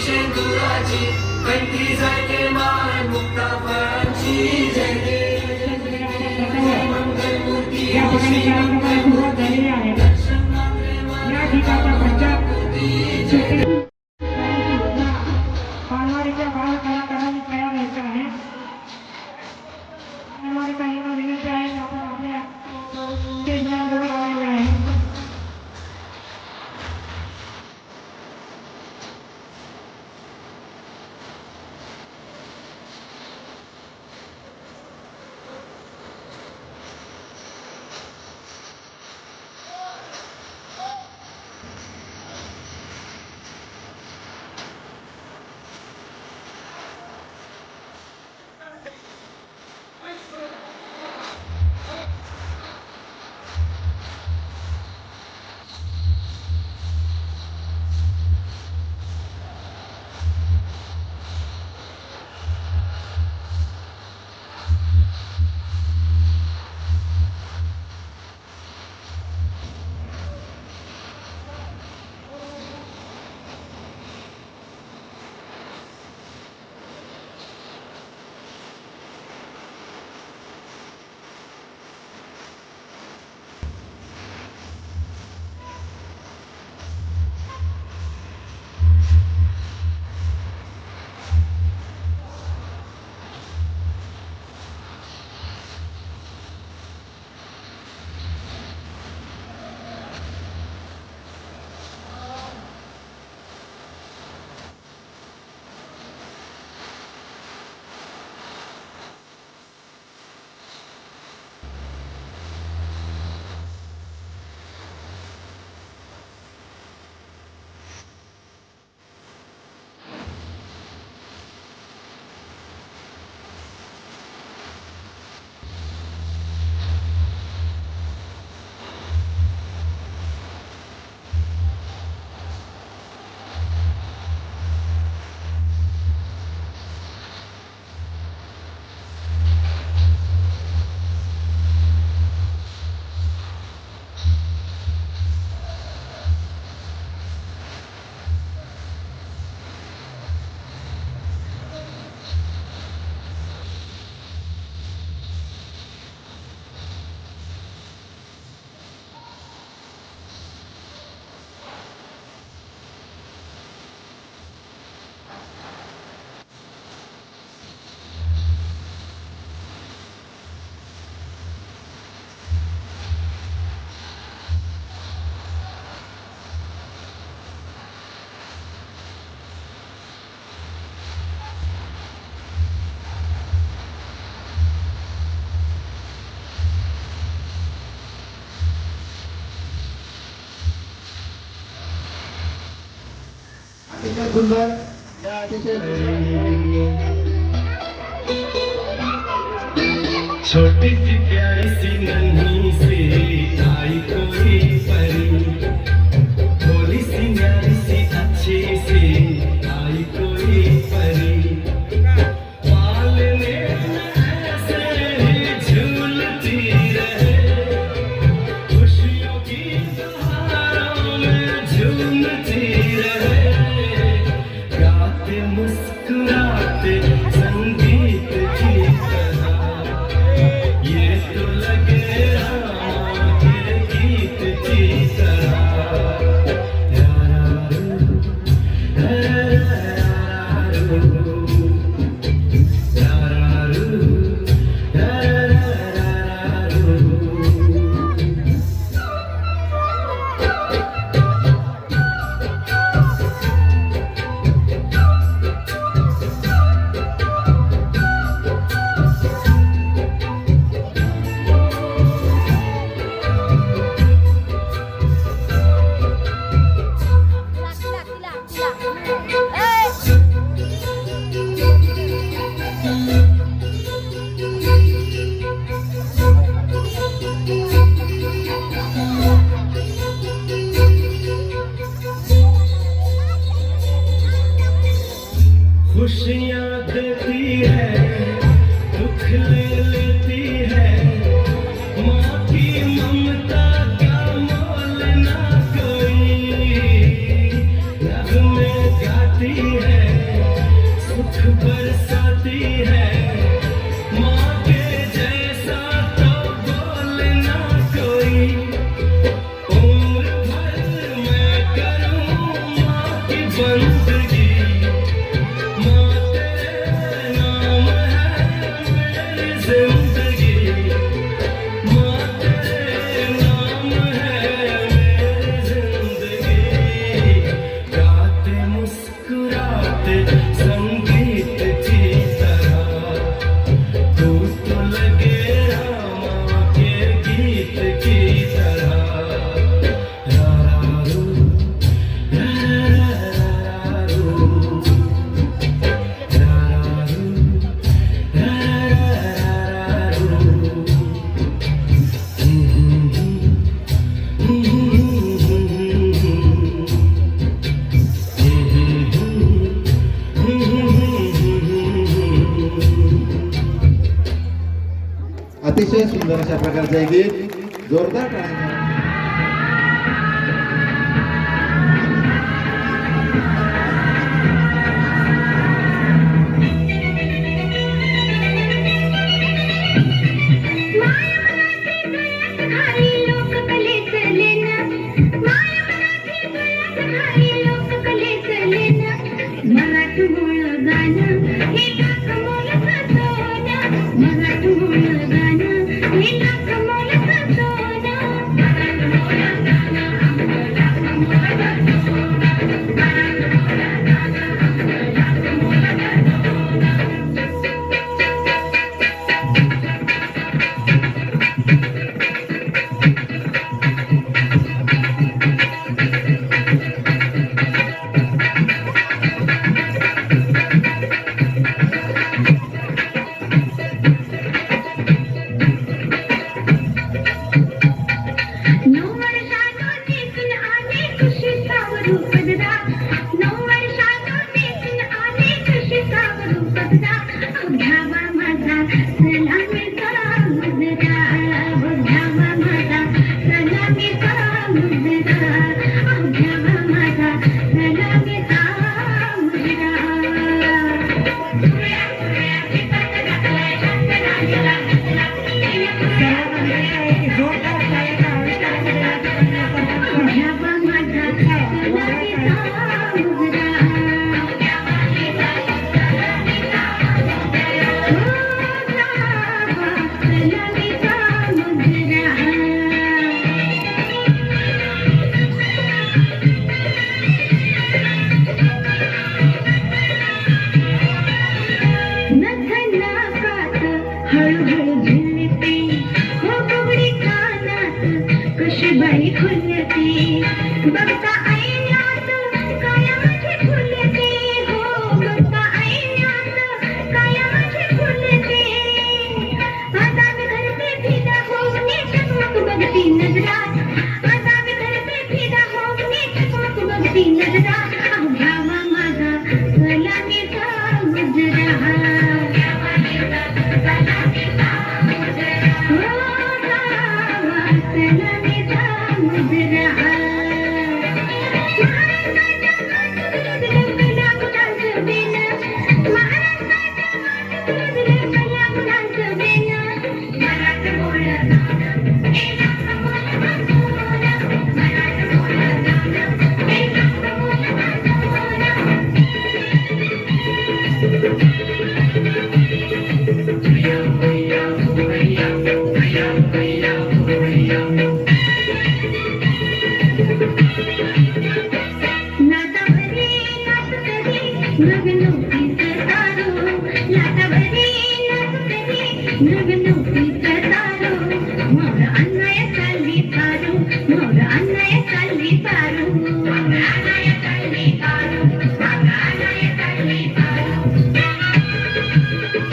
शेंदुराची कंठी जाते मान मुक्ता फळांची जय मंगल मूर्ती सुरुवात झालेली आहे. या गीताचा पंजाब बालवाडीच्या बाल कलाकारांनी तयार व्हायचं आहे. बालवाडीचा विनंती आहे आपण आपल्या स्टेजवर आलेले आहे. सुंदर या अतिशय छोटी सी प्यारी सी नन्ही सी आई कोई परी भोली सी न्यारी सी अच्छी सी आई कोई परी पालने में ऐसे ही झूलती रहे खुशियों की बहारों में झूमती रहे गाते मुस्कुराते संगीत की तरह ये तो लगे बरसाती है माँ के जैसा तो बोलना कोई उम्र भर मैं करूँ माँ की बंदगी माँ तेरे नाम है मेरी जिंदगी माँ तेरे नाम है मेरी जिंदगी गाते मुस्कुराते संगीत की तरह तू तो लगे रामा के गीत की तरह रारू रारू अतिशय सुंदर अशा प्रकारचं एक गीत जोरदार टाळ्या.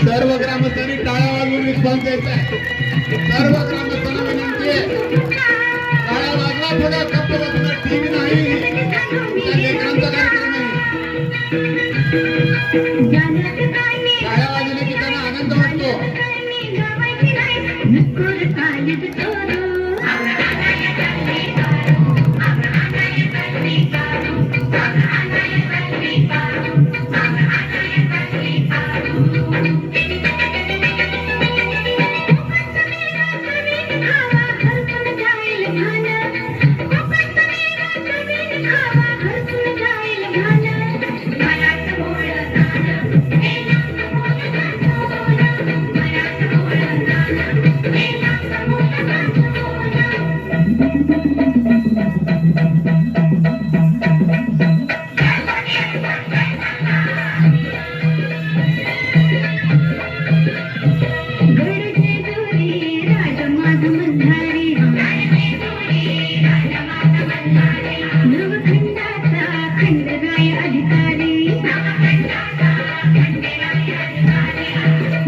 सर्व ग्रामस्थांनी टाळ्या वाजवून रिस्पॉन्स द्यायचा आहे. सर्व ग्रामस्थांना विनंती आहे, टाळ्या वाजवा थोडा, गप्प बसणार टीव्ही नाही, त्या लेकरांचा कार्यक्रम आहे. खावा घरसून जाईल घाण मराठ मोळ गाणं हे लाख मोल गाणं मराठ मोळ गाणं हे लाख मोल गडजे दुरी राजमाध मल्हारी नवखंडाचा खंडराय अधिकारी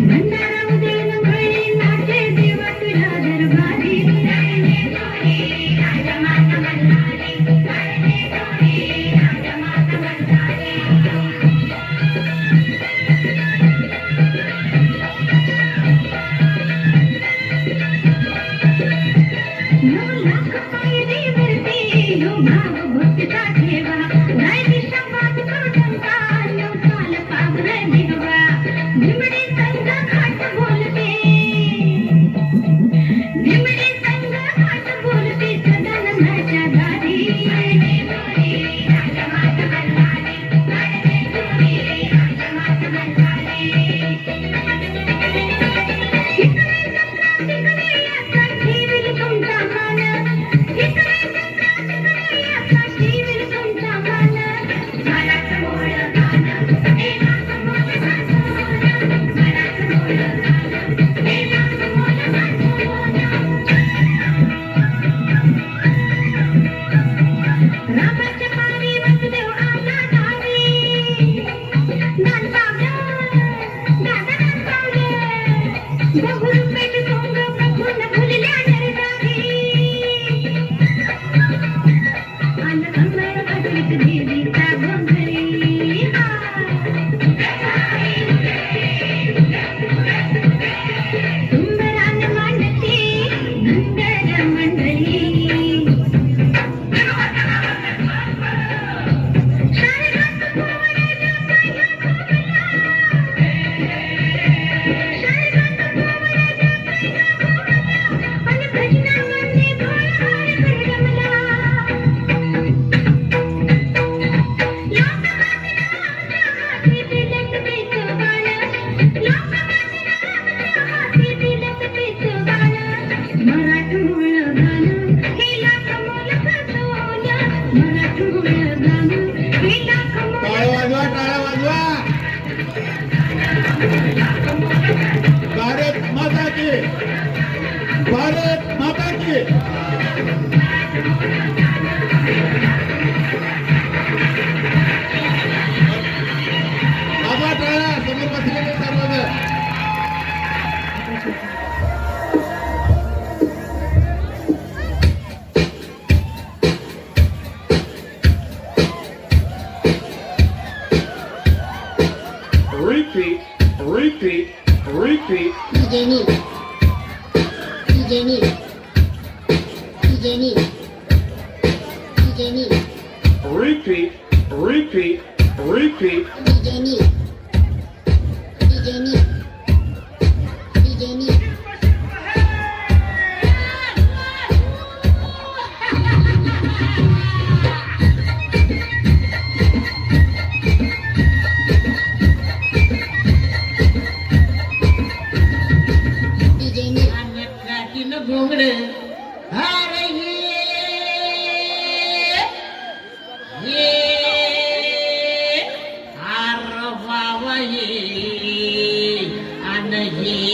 भंडारा उदयन घळी नाचे देवा तुझ्या दरबारी नऊ लाख पायरीवरती यो भाव भक्तीचा ठेवा गाय दिशा बात करुणा नऊ साल पावर देवा निमडे संग खाट बोलते निमडे संग खाट बोलते सदानंदाच्या दारी राजमात मल्हारी राजमात मल्हारी रामाच्या पाणी वसुदेव आला धावी दान पावलं दादा दान पावलं बहुरूपेट सोंग प्रभून फुलल्या नरनारी आलं कंबर भगवीत देवीचा गोंधळी सुंदरान मांडते धनगर मंडळी टाळ्या वाजवा टाळ्या वाजवा भारत माता की भारत माता की वाजवा टाळ्या समोर बसलेले सर्वजण Repeat, repeat, repeat. DJ Neil. DJ Neil. DJ Neil. DJ Neil. Repeat, repeat, repeat. DJ Neil. DJ Neil. DJ Neil. DJ Neil. घोंगड अरे ये आर बाबा ये अन ये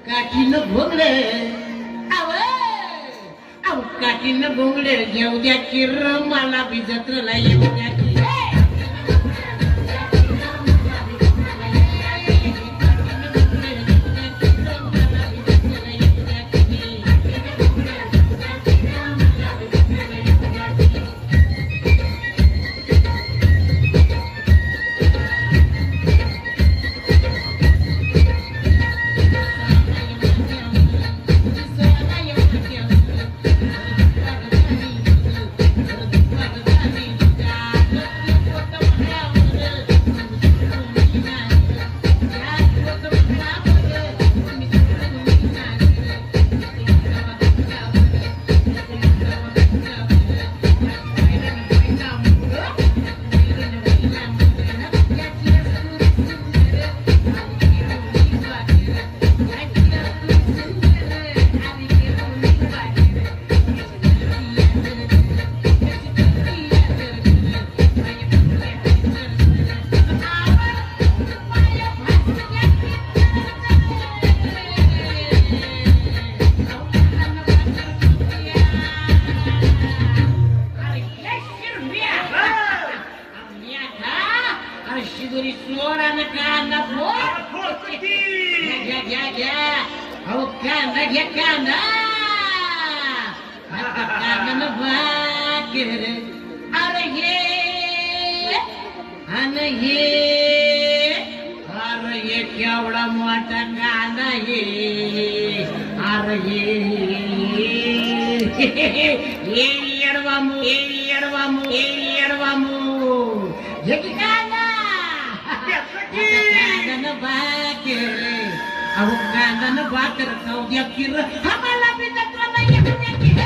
काठीनं घोंगड अव काठीनं घोंगड घेऊ द्या किर मला बी जत्रेला येऊ द्या की कांदा कांदा भाकर अरे हे अरे हे केवढा मोठा कांदा हे अरे हे येडवामू हे की कांदा कांदा भाकर अहो कांदा भाकर खाऊ द्या किर आम्हाला बी जत्रा नाही येऊ द्या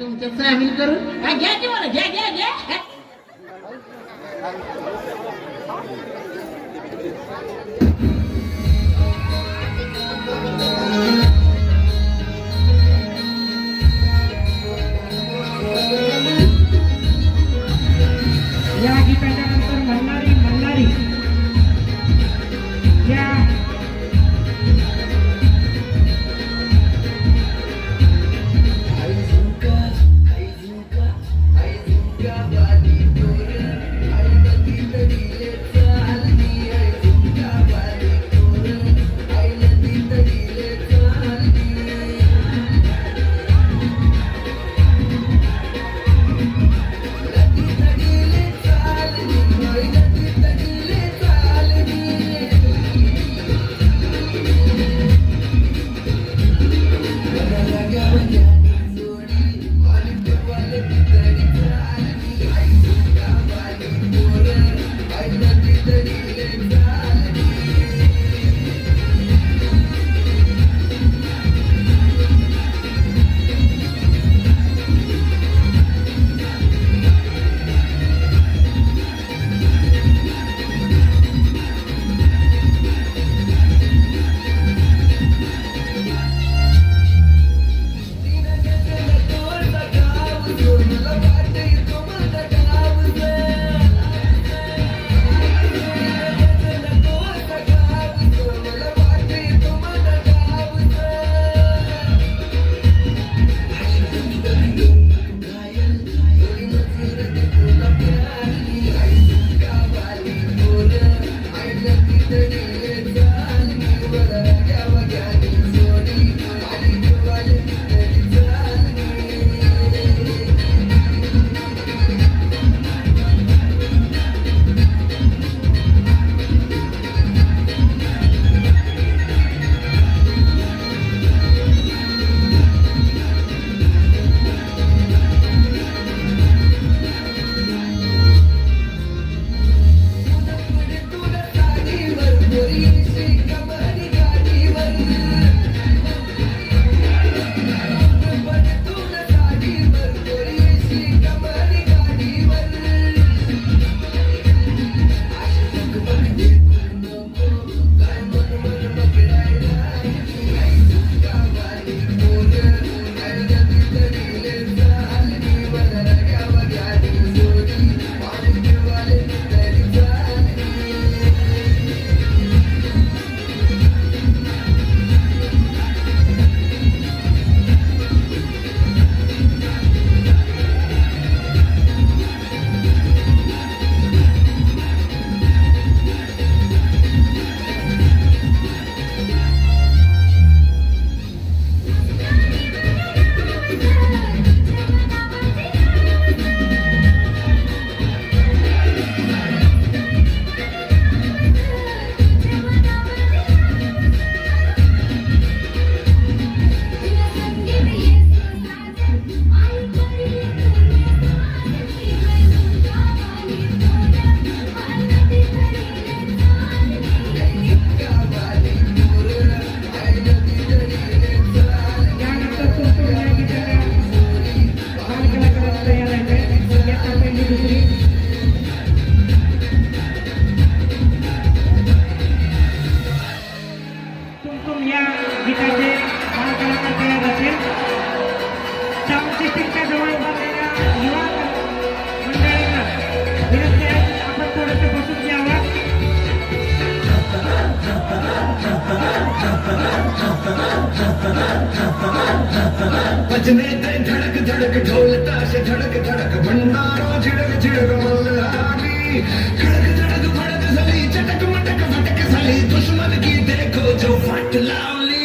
तुमच्या सामील करून घ्या की मला घ्या घ्या घ्या या गीताच्या नंतर म्हणणारी या आई करून या गीताचे बालकलाकार तयार राहतील. साऊंड सिस्टीमच्या जवळ उभारलेल्या युवा मंडळींना विनंती आहे की आपण थोडंसं बसून घ्यावं. बजने दे धड़क धड़क ढोल ताश धड़क धड़क भंडारो झिड़क झिड़क मल्हारी खड़क धड़क भड़क झाली चटक मटक फटक झाली दुश्मन की देखो जो फट लावली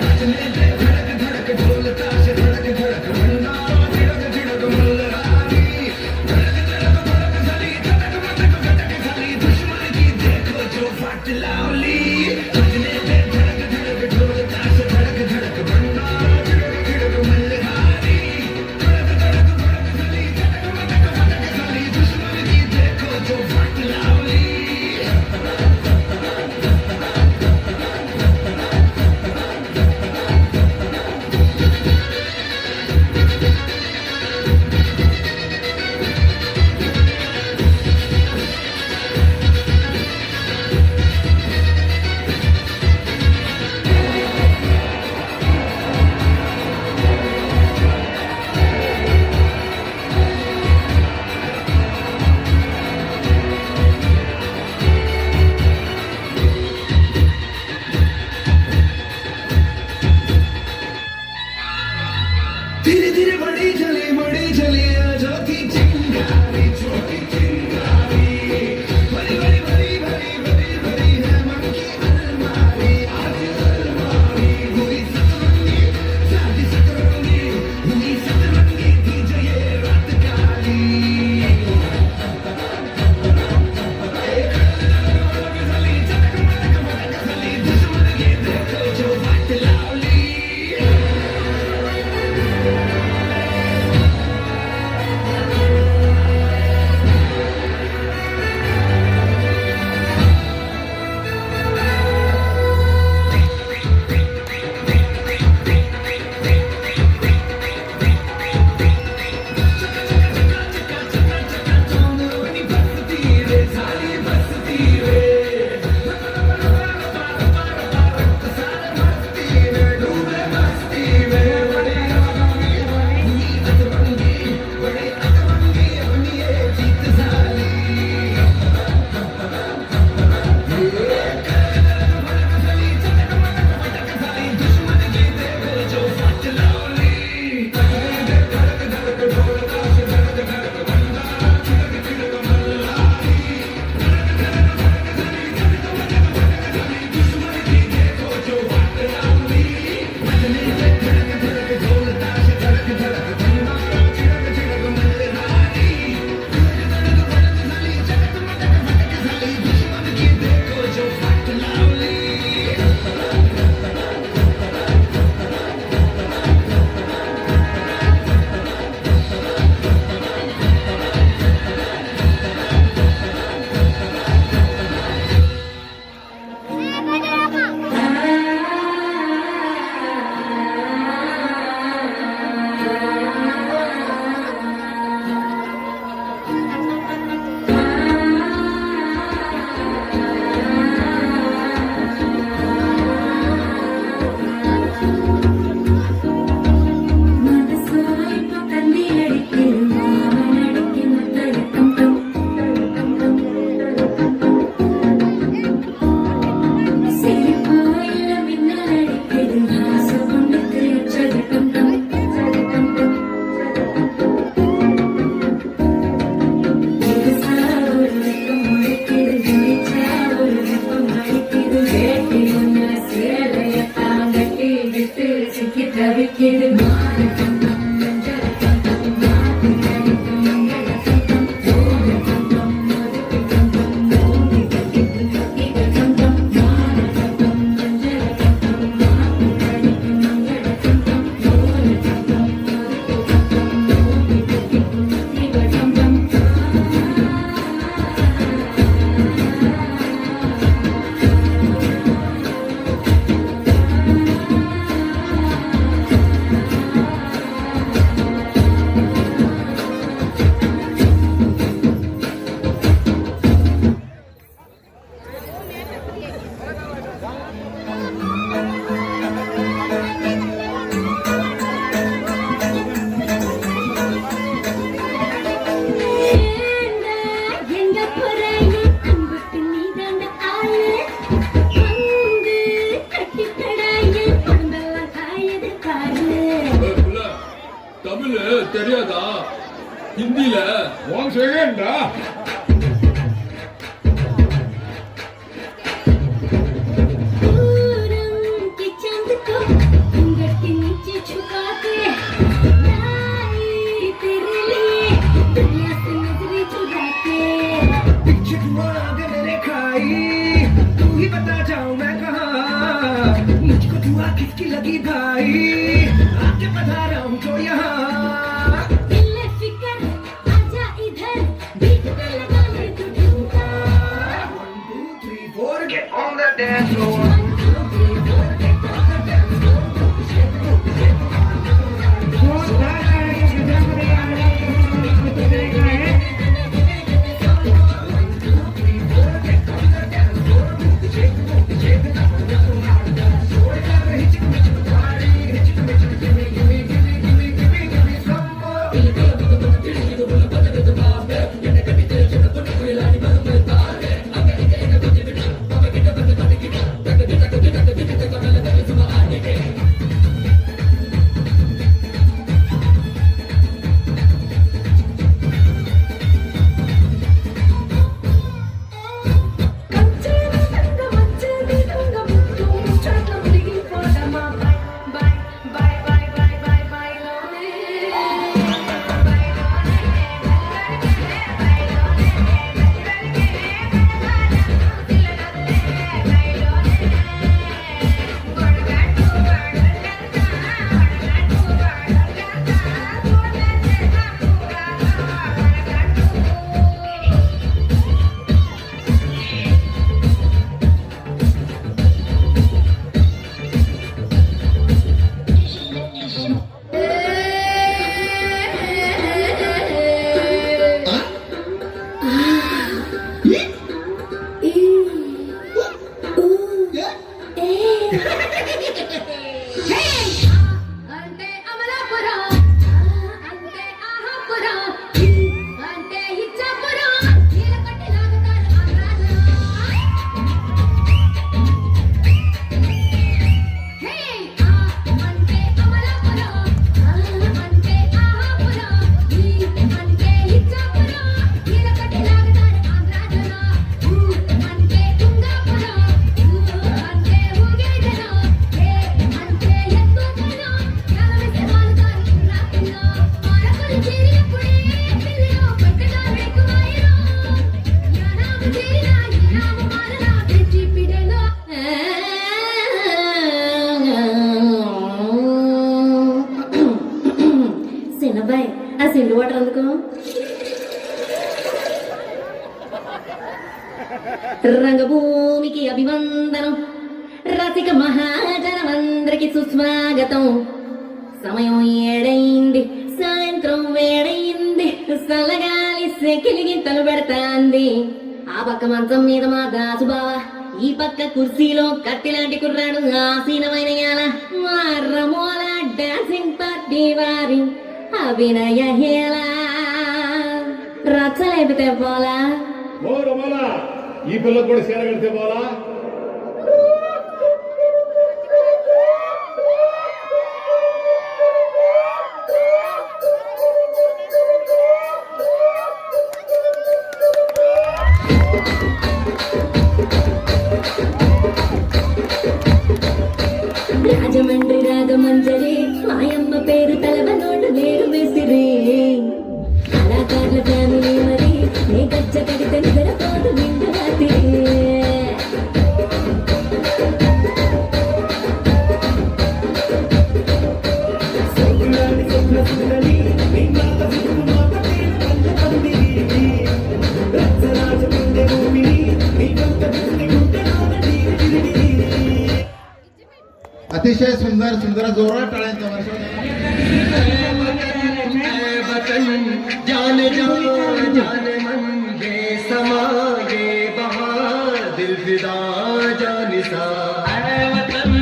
बजने दे धड़क धड़क ढोल ताश धड़क धड़क भंडारो झिड़क झिड़क मल्हारी खड़क धड़क भड़क झाली चटक मटक फटक झाली दुश्मन की देखो जो फट लावली बजने दे धड़क धड़क ढोल ताश धड़क धड़क भंडारो झिड़क झिड़क मल्हारी खड़क धड़क भड़क झाली चटक मटक फटक झाली दुश्मन की देखो ఏంట్రా दूरम के चंद को घूंघट के नीचे छुपा के लाई तेरे लिए दुनिया से नजरें चुरा के पीछे तू आगे मेरे खाई तू ही बता जाऊं मैं कहाँ मुझको दुआ किसकी लगी भाई आके बता रहा हूँ जो यहाँ दिल में फिक्र आजा इधर बीच में लगा ले तू ठुमका 1 2 3 4 get on the dance floor जोरदार टाळ्यांच्या गजरामध्ये आलेला मित्र आहे అంటే అమలాపురం అంటే ఆహాపురం అంటే ఇచ్చాపురం చీర కట్టి లాగుతారు ఆంధ్రాలో హే అంటే అమలాపురం అంటే ఆహాపురం అంటే ఇచ్చాపురం చీర కట్టి లాగుతారు ఆంధ్రాలో అంటే తుంగాపురం అంటే ఊగేదనం అంటే ఎత్తుకనం యాలవిసి వాలుతారు ఇంద్రాకిలో ఆరకులు చేరినప్పుడే పిల్లిలో పట్టగా ఎక్కువాయిరో యానాము చేరినా యానాము మారనా తెచ్చి పిడలో సినబాయ్ ఆ సిండు వాటర్ అందుకో రంగభూమికి అభివందనం రసిక మహాజనమందరికి సుస్వాగతం సమయం ఏడైంది సాయంత్రం వేడైంది చల్లగాలి సెకిలిగింతలు పెడతాంది ఆ పక్క మంచం మీద మా దాసుబావ ఈ పక్క కుర్చీలో కత్తిలాంటి కుర్రాడు ఆసీనమైన యాల మా రమోల డాన్సింగ్ పార్టీ వారి అభినయ హేళ రచ్చలేపితే పోలా ఓ రమలా ఈ పిల్లలకు కూడా చీర కడితే పోలా రాజమండ్రి రాగమంజరి మాయమ్మ పేరు తలవ నోటు నేరు విసిరి కళాకారుల ఫ్యామిలీ మరి నే గచ్చ కడితే నిద్రపోదు నిండు రాత్రి अतिशय सुंदर सुंदर जोरात टाळ्यांचा वर्षाव जान जान जान मन ये समा ये बहार दिल फिदा जानिसा ऐ वतन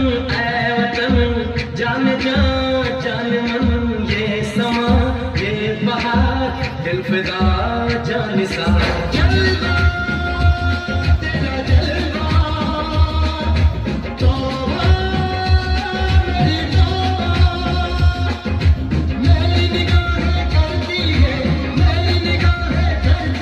जान जान जान मन ये समा ये बहार दिल फिदा जानिसा जलवा तेरा जलवा तौबा मेरी तौबा मेरी निगाहें करती है मेरी निगाहें करती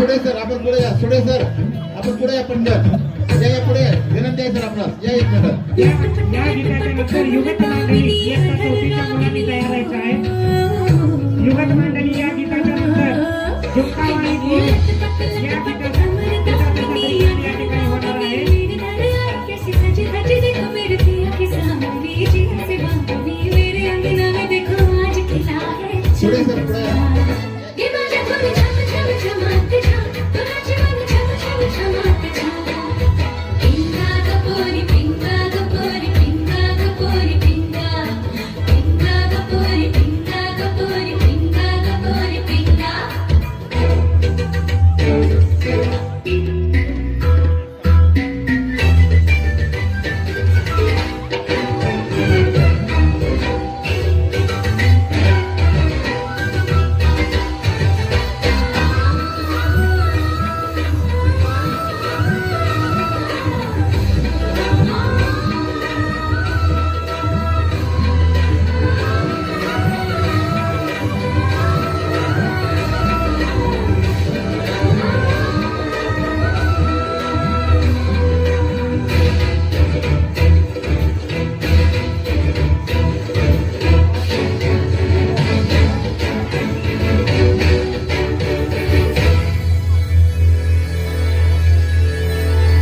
पुढे सर, आपण पुढे या. पुढे सर, आपण पुढे या. पंडित या पुढे. विनंती आहे सर आपणास, या एक मिनिट. या गीताच्या नंतर युगत मंडळी इयत्ता चौथीच्या मुलांनी तयार व्हायचं आहे. युगत मंडळी या गीताच्या नंतर झुमकावाणी गीत या गीताच्या या ठिकाणी होणार आहे. पुढे सर पुढे हे माझ्या घरी छम छम छमाते छम तुझ्याची मन छम छम छमाते छम पिंगा ग पोरी पिंगा ग पोरी पिंगा ग पोरी पिंगा पिंगा ग पोरी पिंगा ग पोरी पिंगा ग पोरी पिंगा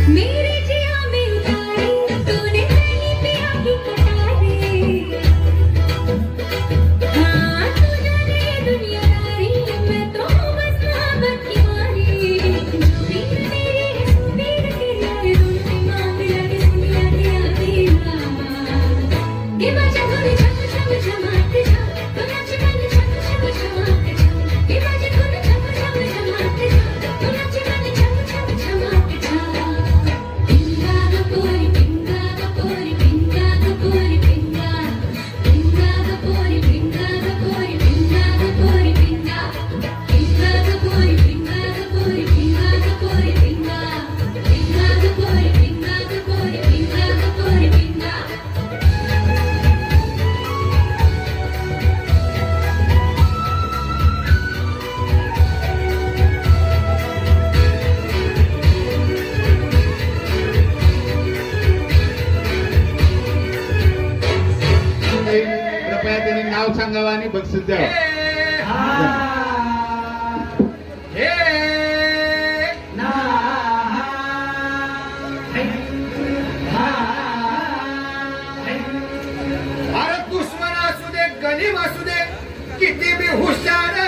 मेरे जिया में उतारी तूने नैनी पिया की कटारी हाँ तू जाने दुनियादारी मैं तो हूँ बस मोहब्बत की मारी जो पीर तेरी है सो पीर तेरी है रूठी मांग लगे दुनिया दिया तेरा ये माझ्या घरी छम छम छमाते छम तुझ्याची मन छम छम छमाते छम ये माझ्या घरी छम छम छमाते छम तुझ्याची मन छम छम छमाते छम पिंगा ग पोरी पिंगा ग पोरी पिंगा ग पोरी पिंगा पिंगा ग पोरी पिंगा ग पोरी पिंगा ग पोरी पिंगा पिंगा ग पोरी पिंगा ग पोरी पिंगा ग पोरी पिंगा पिंगा ग पोरी पिंगा ग पोरी पिंगा ग पोरी पिंगा कृपया त्यांनी नाव सांगावं आणि बक्षीस द्यावं अरे दुश्मन असू दे गनीम असू दे किती बी हुशार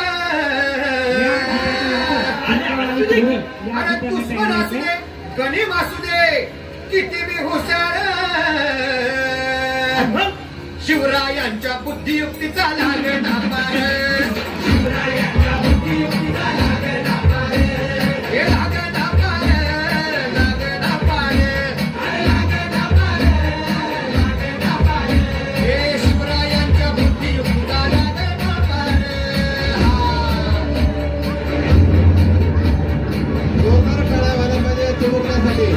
अरे दुश्मन असू दे गनीम असू दे किती बी हुशार शिवरायांच्या बुद्धियुक्तीचा लागणा पार शिवरायांच्या बुद्धियुक्तीचा लागणा पार हे लागणा पार लागणा पार लागणा पार लागणा पार हे शिवरायांच्या बुद्धियुक्तीचा लागणा पार जोरदार टाळ्या व्हायला पाहिजे चिमुकल्यासाठी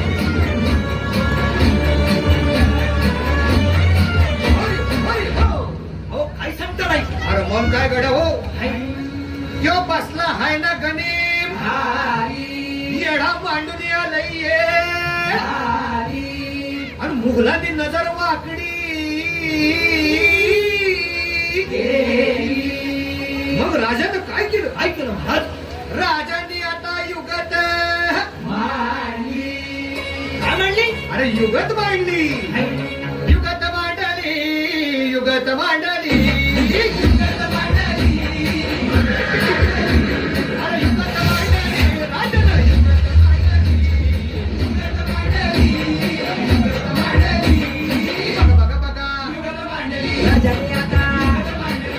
काय सांगता बाई अरे मन काय गड हो यो बसला हाय ना गनीम येडा मांडून आलंय आणि मुघलांनी नजर वाकडी मग राजानं काय केलं राजांनी आता युगत काय मांडली अरे युगत मांडली युगत मांडली युगत मांडली युगत मांडली अरे युगत मांडली राजानं युगत मांडली युगत मांडली बघा बघा बघा युगत मांडली राजांनी आता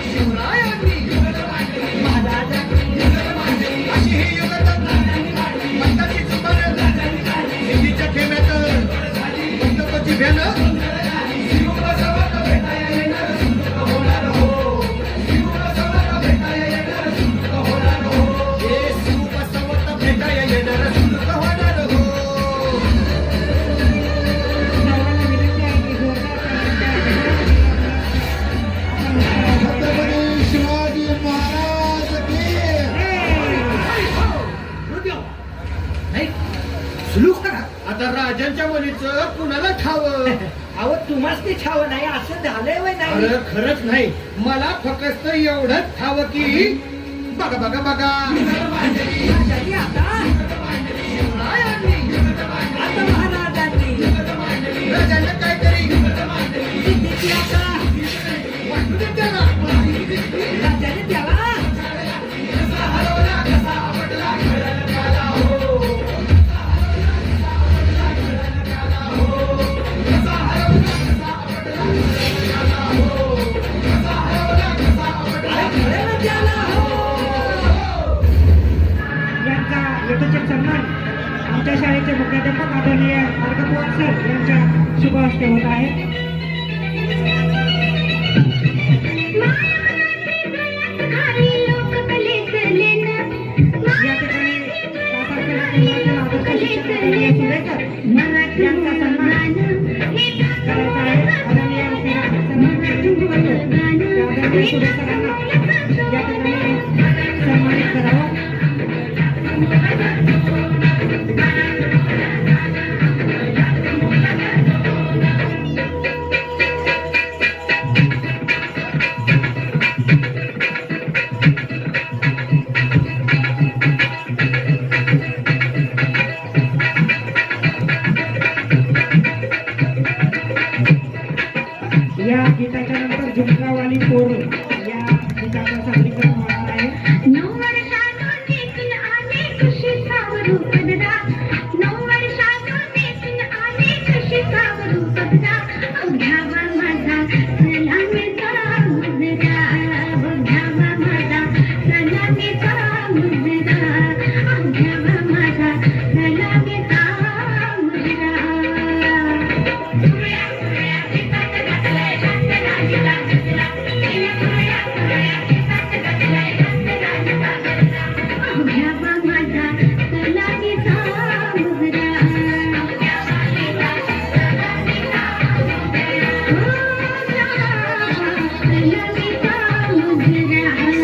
शिवरायांनी युगत मांडली महाराजांनी युगत मांडली अशी ही युगत मांडली पंताची जुबान हिंदीच्या खेम्यात पंतपती भ्यानं छत्रपती शिवाजी महाराज की आता राजांच्या मुलीचं कुणाला ठावं अहो तुम्हाच ते छाव नाही असं झालंय वय नाही अरे खरंच नाही मला फक्त एवढंच ठावं की बघा बघा बघा राजांनी आता महाराजांनी राजांना काहीतरी सिद्धीची आता वाटू दे त्याला राजाने त्याला यांचा यथोचित सन्मान आमच्या शाळेचे मुख्याध्यापक आदरणीय मार्गदर्शक सर यांच्या शुभ हस्ते होत आहे. या ठिकाणी सातारखेडा केंद्रातील आदर्श शिक्षक आदरणीय सुरेकर यांचा सन्मान करायचा आहे. आदरणीय आदरणीय सुरेकरांना या ठिकाणी सन्मानित करावं. या गीताच्या नंतर झुमकावाली पोरं या गीताचं सादरीकरण होणार आहे.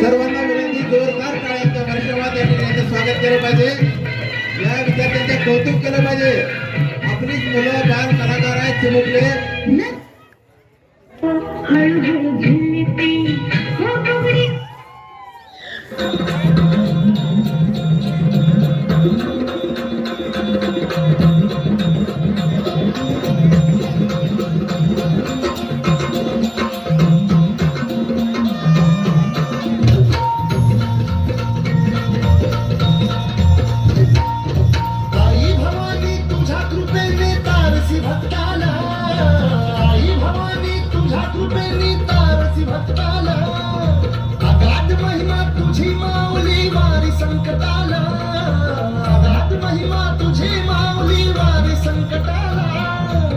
सर्वांना विनंती, जोरदार टाळ्यांच्या वर्षावात या ठिकाणी स्वागत केलं पाहिजे. या विद्यार्थ्यांचे कौतुक केलं पाहिजे. आपलीच मुलं बाल कलाकार आहेत चिमुकले. हळूहळू झुलते हो गोगडी आई भवानी तुझ्या कृपेने तारसी भक्ताला, आई भवानी तुझ्या कृपेने तारसी भक्ताला, अगाध महिमा तुझी माऊली वारी संकटाला, अगाध महिमा तुझी माऊली वारी संकटाला.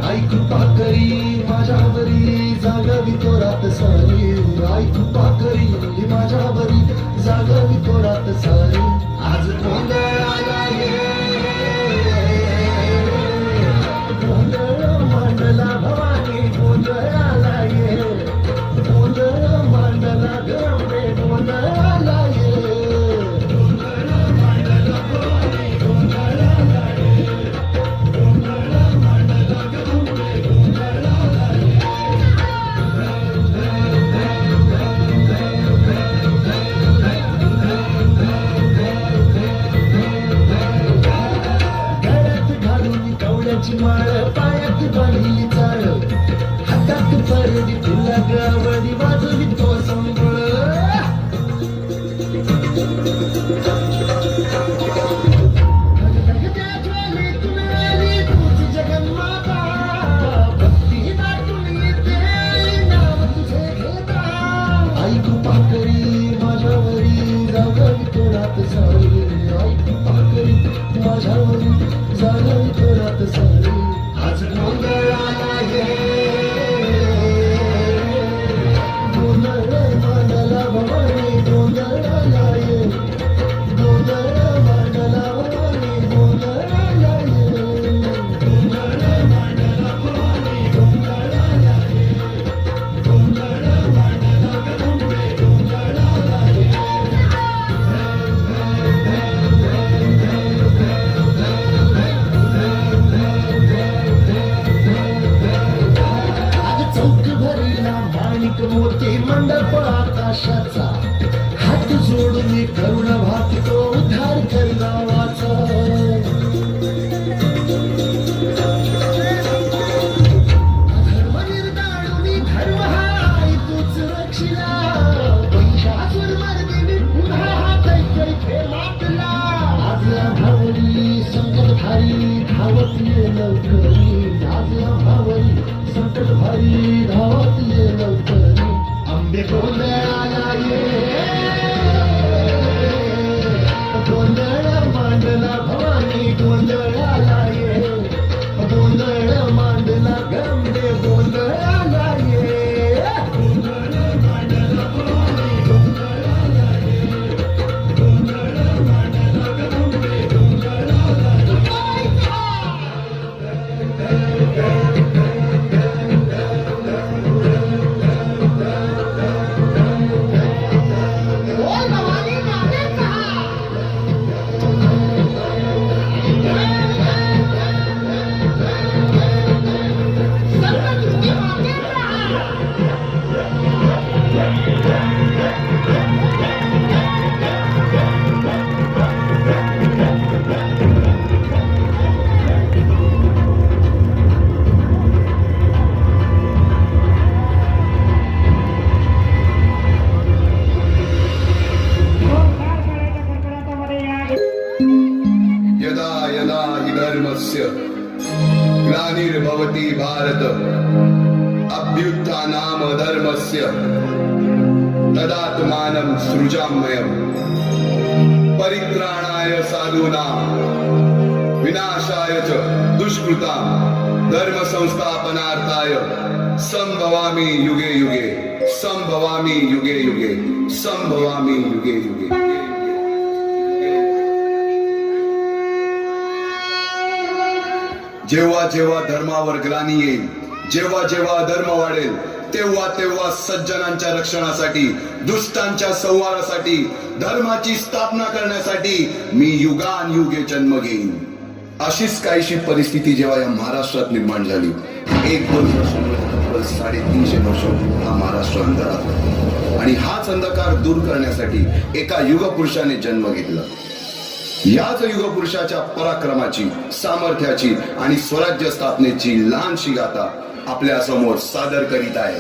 आई कृपा करी माझ्यावरी जागवी तोरात सारी, आई कृपा करी माझ्यावरी जागवी तोरात सारी. आज गोंधळ आला गोंधळ मांडला भवानी, गोंधळ आला ये, गोंधळ मांडला गंबे, गोंधळ आला ये, गोंधळ मांडला भवानी, गोंधळ आला ये, गोंधळ मांडला गंबे, गोंधळ आला ये. गळ्यात घालून कवड्याची माळ, पायात बांधली चाळ, हातात परडी तुला गावडी वाजवी तो संबळ. धगधगत्या ज्वालेतून आली तुझी जगन्माता, भक्ती दाटून येते नाव तुझे घेता. आई कृपा करी माझ्यावरी जागवी तोरात सारी, आई कृपा करी माझ्यावरी जागवी तोरात सारी. आज गोंधळ आला ये, गोंधळ मांडला भवानी, गोंधळ आला ये, गोंधळ मांडला भवानी, गोंधळ आला ये, गोंधळ मांडला भवानी, गोंधळ आला ये, गोंधळ मांडला गंबे, गोंधळ आला ये. आज चौक भरीला माणिक मोती मंडप आकाशाचा, हात जोडून करुण भागतो उद्धार कर गावाचा. धर्म निर्दाळून धर्म हाय तूच रक्षिला, महिषासुर मर्दिनी पुन्हा हा दैत्य मातला. आज या भावरी संकटहारी धावत ये लवकरी, आज या भावरी संकटहारी धावत ये लवकरी. आंबे गोंधळ आला ये, धर्मस्य ग्लानिर्भवति भारत अभ्युत्थानाम धर्मस्य तदात्मानं सृजाम्यहम् परित्राणाय साधूनां विनाशाय च दुष्कृतां धर्म संस्थापनार्थाय संभवामि युगे युगे संभवामि युगे युगे संभवामि युगे युगे. जेव्हा जेव्हा धर्मावर ग्लानी येईल, जेव्हा जेव्हा धर्म वाढेल, तेव्हा तेव्हा सज्जनांच्या रक्षणासाठी, दुष्टांच्या संहारासाठी, धर्माची स्थापना करण्यासाठी मी युगानयुगे जन्म घेईन. अशीच काहीशी परिस्थिती जेव्हा या महाराष्ट्रात निर्माण झाली, 1-2 वर्ष 350 वर्ष हा महाराष्ट्र अंधारात, आणि हाच अंधकार दूर करण्यासाठी एका युगपुरुषाने जन्म घेतला. याच युगपुरुषाच्या पराक्रमाची, सामर्थ्याची आणि स्वराज्य स्थापनेची लहानशी गाथा आपल्या समोर सादर करीत आहे.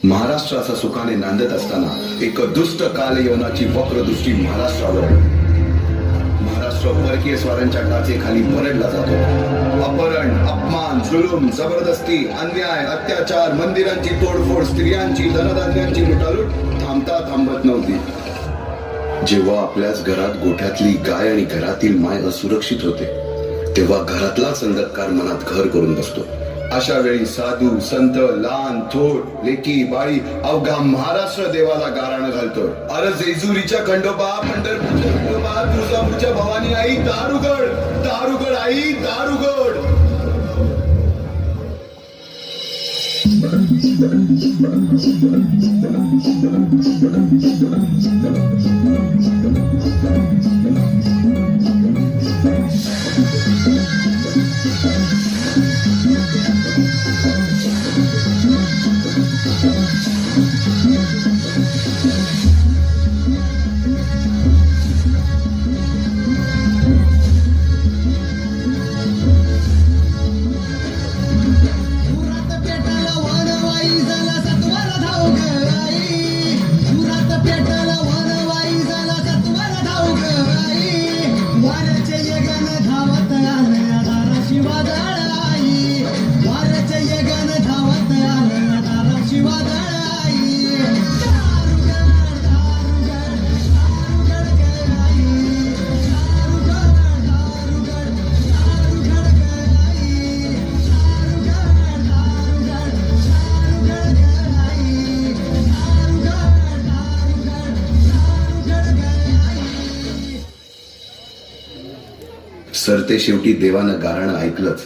महाराष्ट्राचा सुखाने नांदत असताना एक दुष्ट कालयवनाची वक्रदृष्टी महाराष्ट्रावर. महाराष्ट्र परकीय स्वारांच्या टाचेखाली भरडला जातो. अपहरण, अपमान, जुलूम, जबरदस्ती, अन्याय, अत्याचार, मंदिरांची तोडफोड, स्त्रियांची, धनधान्यांची लुटालूट थांबत नव्हती. जेव्हा आपल्याच घरात गोठ्यातली गाय आणि घरातील माय असुरक्षित होते, तेव्हा घरातलाच अंधकार मनात घर करून बसतो. अशा वेळी साधू, संत, लहान, थोर, लेकी, बाळी अवघा महाराष्ट्र देवाला गाराणं घालतो. अरे जेजुरीच्या खंडोबा, पंढरपूरच्या खंडोबा, तुळजापूरच्या भवानी आई, दारुगड, दारुगड आई, दारुगड. सरते शेवटी देवानं गाराणं ऐकलंच.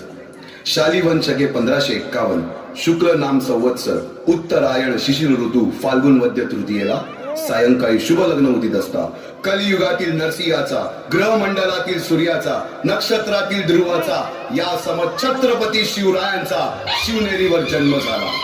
शालिवन शके 1551 शुक्ल नाम संवत्सर उत्तरायण शिशिर ऋतू फाल्गुन वद्य तृतीयेला सायंकाळी शुभ लग्न उदित असता कलियुगातील नरसिंहाचा, ग्रहमंडलातील सूर्याचा, नक्षत्रातील ध्रुवाचा, या सम छत्रपती शिवरायांचा शिवनेरीवर जन्म झाला.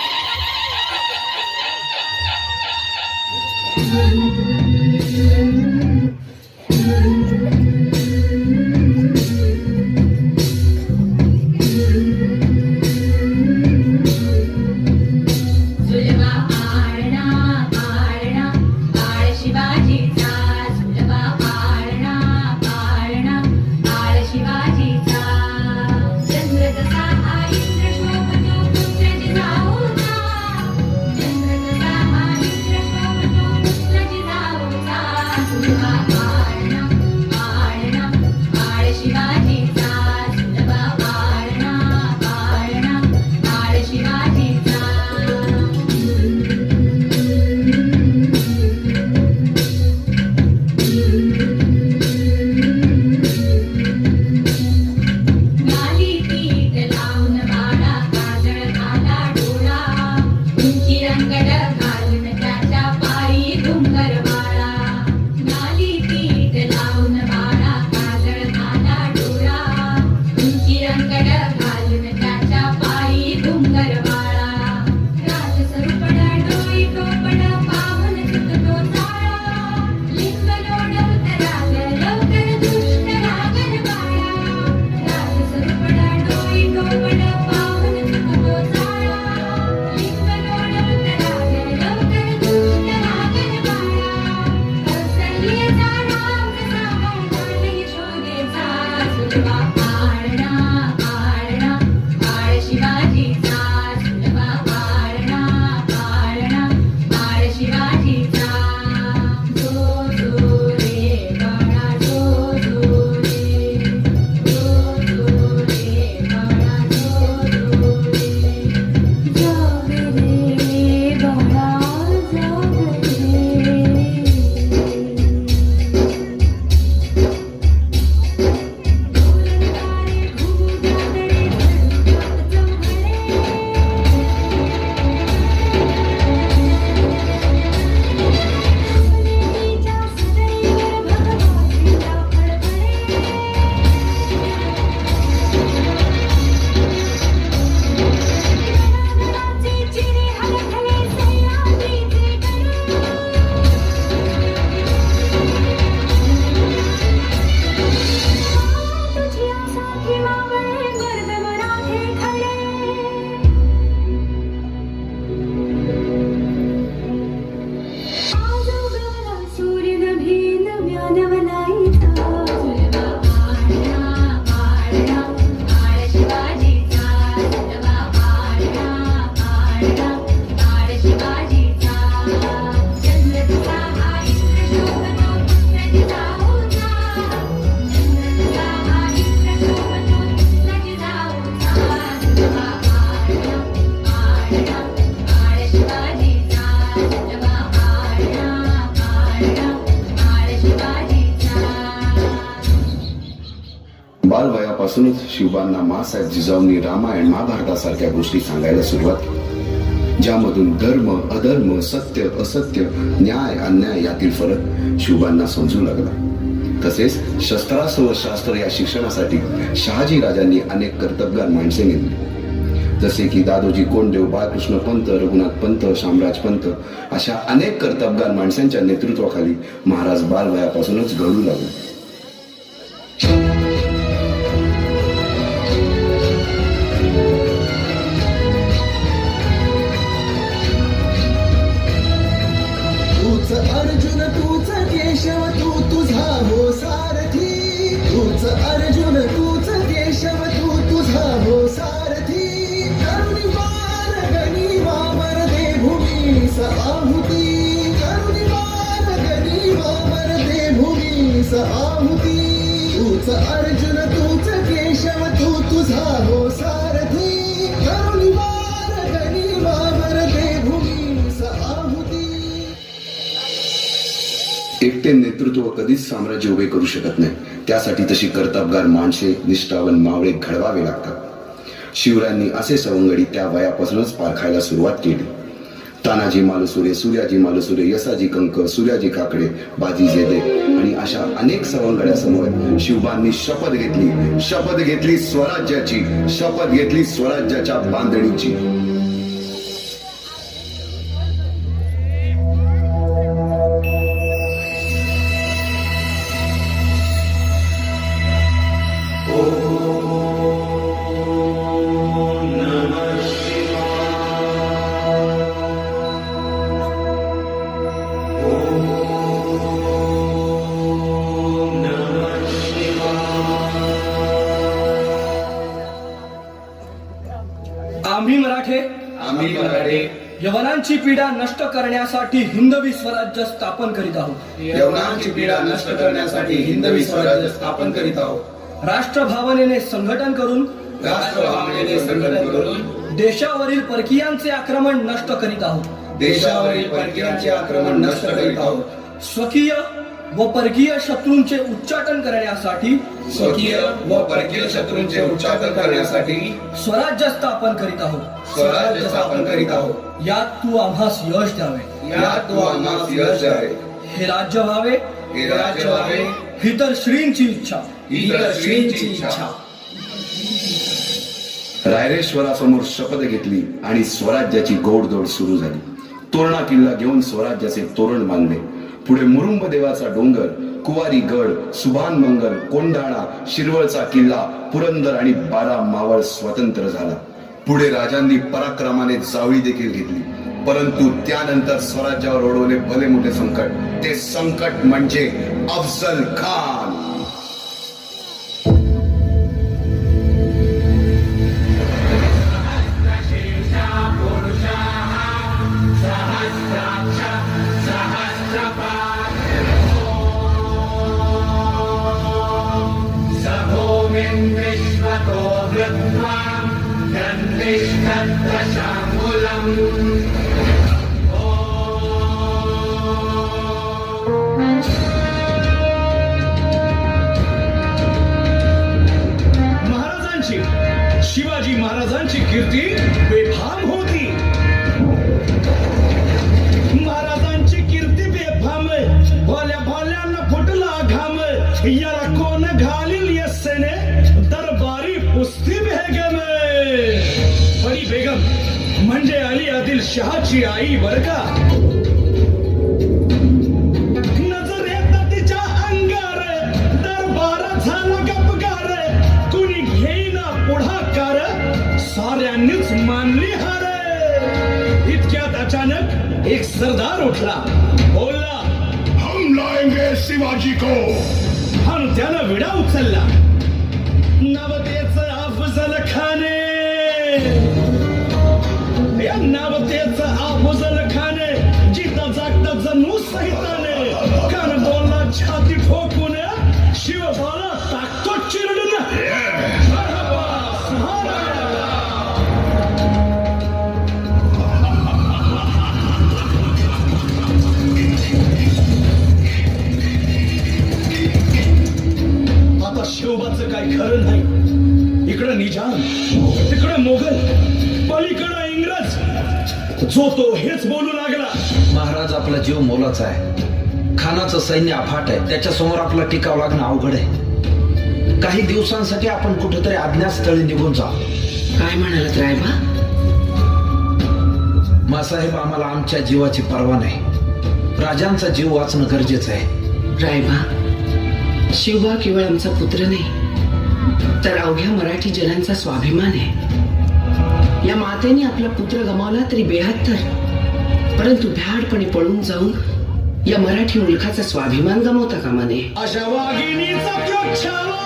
वयापासूनच शिवबांना मासाहेब जिजाऊंनी रामायण महाभारतासारख्या गोष्टी सांगायला सुरुवात केली, ज्यामधून धर्म अधर्म, सत्य असत्य, न्याय अन्याय यातील फरक शिवबांना समजू लागला. तसेच शस्त्रास्त्र व शास्त्र या शिक्षणासाठी शहाजी राजांनी अनेक कर्तबगार माणसे नेमली, जसे की दादोजी कोंडदेव, बाळकृष्ण पंत, रघुनाथ पंत, शामराज पंत अशा अनेक कर्तबगार माणसांच्या नेतृत्वाखाली महाराज बालवयापासूनच घडू लागले. तूच अर्जुन तूच केशव तू तुझा हो सारथी, तूच अर्जुन तूच केशव तू तुझा हो सारथी. करुणी मान गणी वामर दे भूमीस आहुती, करुणी मान गणी वामर दे भूमीस आहुती. तूच अर्जुन तूच केशव तू तुझा हो सारथी, करुणी मान गणी वामर दे भूमीस आहुती. एकटे नेतृत्व कधीच साम्राज्य उभे करू शकत नाही. त्यासाठी तशी कर्तबगार माणसे, निष्ठावान मावळे घडवावे लागतात. शिवरायांनी असे सवंगडी त्या वयापासूनच पारखायला सुरुवात केली. तानाजी मालुसरे, सूर्याजी मालुसरे, यसाजी कंक, सूर्याजी काकडे, बाजी जेदे आणि अशा अनेक सवंगड्यासमोर शिवबांनी शपथ घेतली स्वराज्याची, शपथ घेतली स्वराज्याच्या बांधणीची. आम्ही मराठे यवनांची पीडा नष्ट करण्यासाठी हिंदवी स्वराज्य स्थापन करीत आहोत. यवनांची पीडा नष्ट करण्यासाठी हिंदवी स्वराज्य स्थापन करीत आहोत. राष्ट्रभावनेने संघटन करून देशावरील परकीयांचे आक्रमण नष्ट करीत आहोत. देशावरील परकीयांचे आक्रमण नष्ट करीत आहोत. स्वकीय व परकीय शत्रूंचे उच्चाटन करण्यासाठी उच्चाटन करण्यासाठी स्वराज्य स्थापन करीत आहोत. स्वराज्य स्थापन करीत आहोत. यात तू आम्हास यश द्यावे. हे राज्य व्हावे ही तर श्रींची इच्छा. रायरेश्वरासमोर शपथ घेतली आणि स्वराज्याची गोडदोड सुरू झाली. तोरणा किल्ला घेऊन स्वराज्याचे तोरण बांधले. पुढे मुरुंब देवाचा डोंगर, कुवारी गड, सुभान मंगल, कोंढाणा, शिरवळचा किल्ला, पुरंदर आणि 12 मावळ स्वतंत्र झाला. पुढे राजांनी पराक्रमाने जावळी देखील घेतली. परंतु त्यानंतर स्वराज्यावर ओढवले भले मोठे संकट. ते संकट म्हणजे अफजल खान. शिवाजी महाराजांची कीर्ती बेफाम होती. महाराजांची कीर्ती बेफाम, भोल्या भोल्यांना फुटला घाम. याला कोण घालील यस्सेने दरबारी पुस्ती बेगम. बडी बेगम म्हणजे अली आदिल शहाची आई बर का. नजर येत तिच्या अंगार, दरबार झाला गपगार. कुणी घेईना पुढाकार, साऱ्यांनीच मानली हार. इतक्यात अचानक एक सरदार उठला, बोलला, हम लाएंगे शिवाजी को. आणि त्यानं विडा उचलला. नवतेच अफजल खाने, या नवतेच अफजल खाने. जिथं जागता जणू सहिताने. कान बोलला छाती ठोकून, शिवबाला टाकतो चिरडून. आता शिवबाचं काही खरं नाही. मोगल, पलीकडं इंग्रज, जो तो हेच बोलू लागला. महाराज आपला जीव मोलाचा आहे. खानाचं सैन्य अफाट आहे. त्याच्यासमोर आपला टिकाव लागणं अवघड आहे. काही दिवसांसाठी आपण कुठेतरी अज्ञातस्थळी निघून जा. काय म्हणालात रायबा? मासाहेब, आम्हाला आमच्या जीवाची पर्वा नाही. राजांचा जीव वाचणं गरजेचं आहे. रायबा, शिवबा केवळ आमचा पुत्र नाही, तर अवघ्या मराठी जनांचा स्वाभिमान आहे. या मातेने आपला पुत्र गमावला तरी बेहत्तर, परंतु भ्याडपणे पळून जाऊन या मराठी मुलखाचा स्वाभिमान गमावता कामा नये. अशा वाघिणीचा त्यो छावा.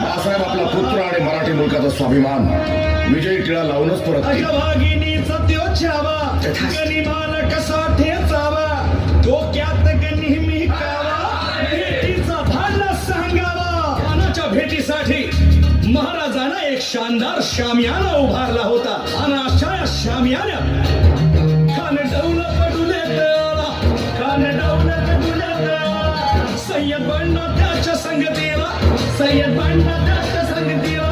बाळासाहेब आपला पुत्र आणि मराठी मुलकाचा स्वाभिमान विजयी टिळा लावूनच परत येईल. अशा वाघिणीचा त्यो छावा, तथास्तु. गनिमान कसा ठेचावा, डोक्यात नेहमी कावा, भेटीचा भांडला सांगावा. खानाच्या भेटीसाठी महाराजांना एक शानदार शामियाना उभारला होता. आणि अशा या शामियान्यात खान डौलत डुलत आला, खान डौलत डुलत आला. सय्यद बंडा त्याच्या संगतीला, सय्यद बंडा त्याच्या संगतीला,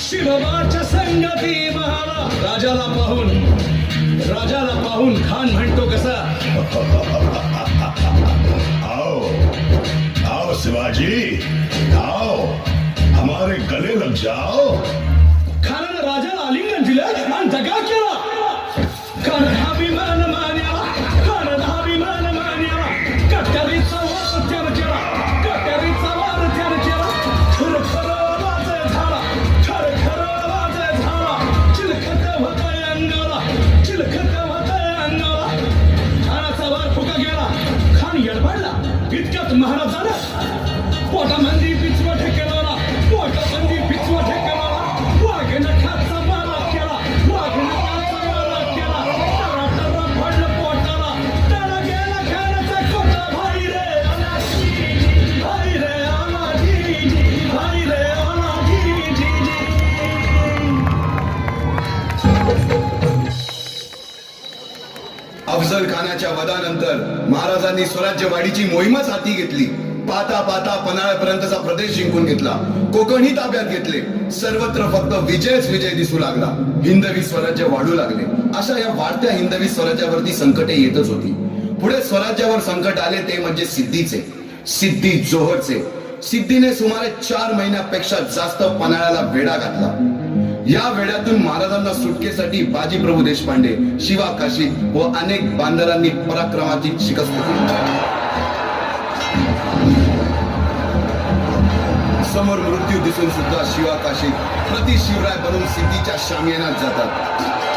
शिवबाच्या संगती महाला. राजाला पाहून खान म्हणतो कसा, आओ आओ शिवाजी, आओ हमारे गले लग जाओ. खानानं राजाला आलिंगन दिलं आणि दगा केला. खान अभिमान मान्याला, खान अभिमान मान्याला, कट्यारीचा वार त्यानं केला, कट्यारीचा वार त्यानं केला. खर आवाज झाला, खर आवाज झाला. चिलखत होतंय अंगाला, चिलखत होतंय अंगाला. खानाचा वार फुका गेला. खान येडबडला. इतक्यात महाराजानं पोटामंदी पिचवा ठेकेला, पोटामंदी पिचवा ठेकेला. वाघनखाचा मारा केला, वाघनखाचा मारा केला. टरा पडलं पोटाला, त्याला गेला खानाचा कोटा. भाई रे आला जी, भाई रे आला जी, भाई रे आला जी. अफजल खानाच्या वधानंतर महाराजांनी स्वराज्यवाढीची मोहीमच हाती घेतली. पाहता पाहता पन्हाळ्यापर्यंतचा प्रदेश जिंकून घेतला. कोकणही ताब्यात घेतले. सर्वत्र फक्त विजयच विजय दिसू लागला. हिंदवी स्वराज्य वाढू लागले. अशा या वाढत्या हिंदवी स्वराज्यावरती संकटे येतच होती. पुढे स्वराज्यावर संकट आले ते म्हणजे सिद्धीचे, सिद्धी जोहरचे. सिद्धीने सुमारे 4 महिन्यापेक्षा जास्त पन्हाळ्याला वेढा घातला. या वेड्यातून महाराजांना सुटकेसाठी बाजीप्रभू देशपांडे, शिवा काशी व अनेक बांधरांनी पराक्रमाची शिकस्त दिली. समोर मृत्यू दिसून सुद्धा शिवा काशी प्रति शिवराय बनून सिद्धीच्या शामियानात जातात.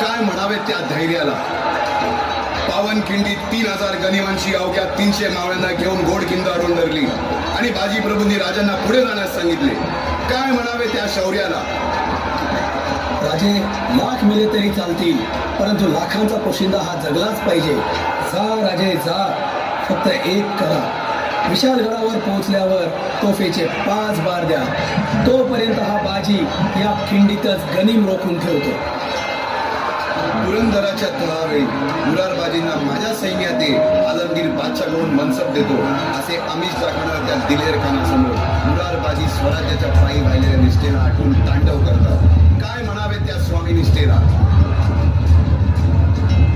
काय म्हणावे त्या धैर्याला. पावनखिंडीत 3000 गनिमांशी अवघ्या 300 मावळ्यांना घेऊन गोडखिंड अडवून धरली आणि बाजीप्रभूंनी राजांना पुढे जाण्यास सांगितले. काय म्हणावे त्या शौर्याला. राजे, लाख मेले तरी चालतील, परंतु लाखांचा पोशिंदा हा जगलाच पाहिजे. जा राजे जा, फक्त एक करा. विशालगडावर पोहोचल्यावर तोफेचे 5 बार द्या. तोपर्यंत हा बाजी या खिंडीतच गनिम रोखून ठेवतो. पुरंदराच्या तळावेळी मुरारबाजींना माझ्या सैन्यात आलमगीर बादशाहकडून मनसब देतो असे आमिष दाखवणाऱ्या त्या दिलेर खानासमोर मुरारबाजी स्वराज्याच्या पायी वाहिलेल्या निष्ठेला आठवून तांडव करतात. काय म्हणावे त्या स्वामी निष्ठेला.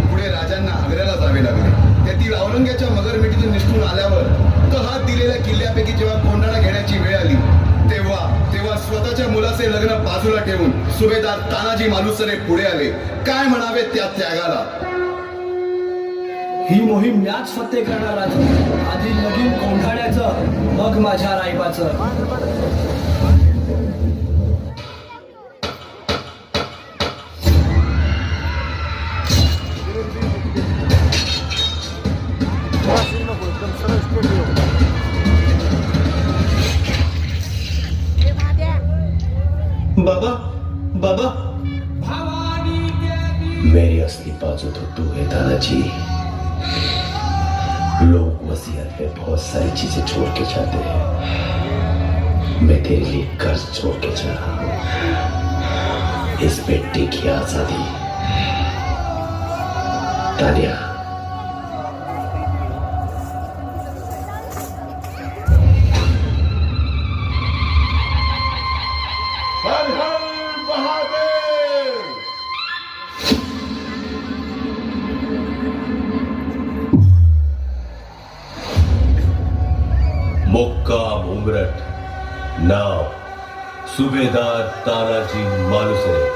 पुढे राजांना आग्र्याला जावे लागले. त्यातील औरंग्याच्या मगरमिठीतून निष्ठून आल्यावर तहात दिलेल्या किल्ल्यापैकी जेव्हा कोंडाणा घेण्याची वेळ आली तेव्हा स्वतःच्या मुलाचे लग्न बाजूला ठेवून सुभेदार तानाजी मालुसरे पुढे आले. काय म्हणावे त्या त्यागाला. ही मोहीम मॅच फत्ते करणार राजे. आधी लगीन कोंढाण्याचं, मग माझ्या रायबाचं. बाबा मेरी असली बाजू तो तू है दादाजी. लोग वसीयत पे बहुत सारी चीजें छोड़ के जाते हैं. मैं तेरे लिए कर्ज छोड़ के जा रहा हूं. इस बेटे की आजादी. तानिया, हर हर महादेव. मुक्काम उमरठ, नाव सुभेदार तानाजी मालुसरे.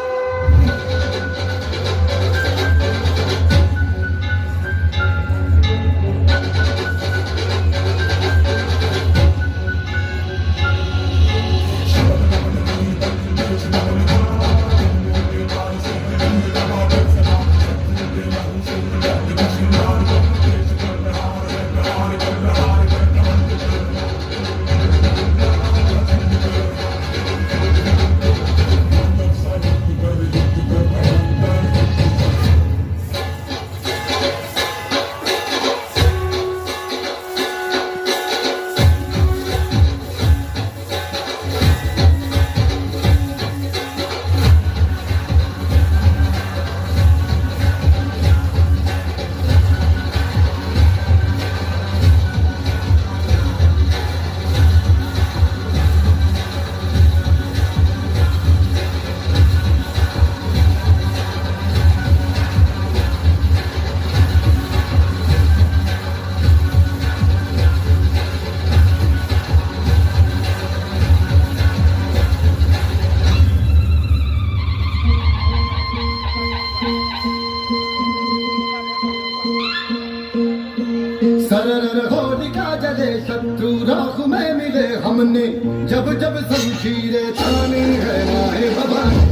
सरर होलिका जले शत्रु राख में मिले हमने जब जब शमशीरें तानी है माहे भवानी.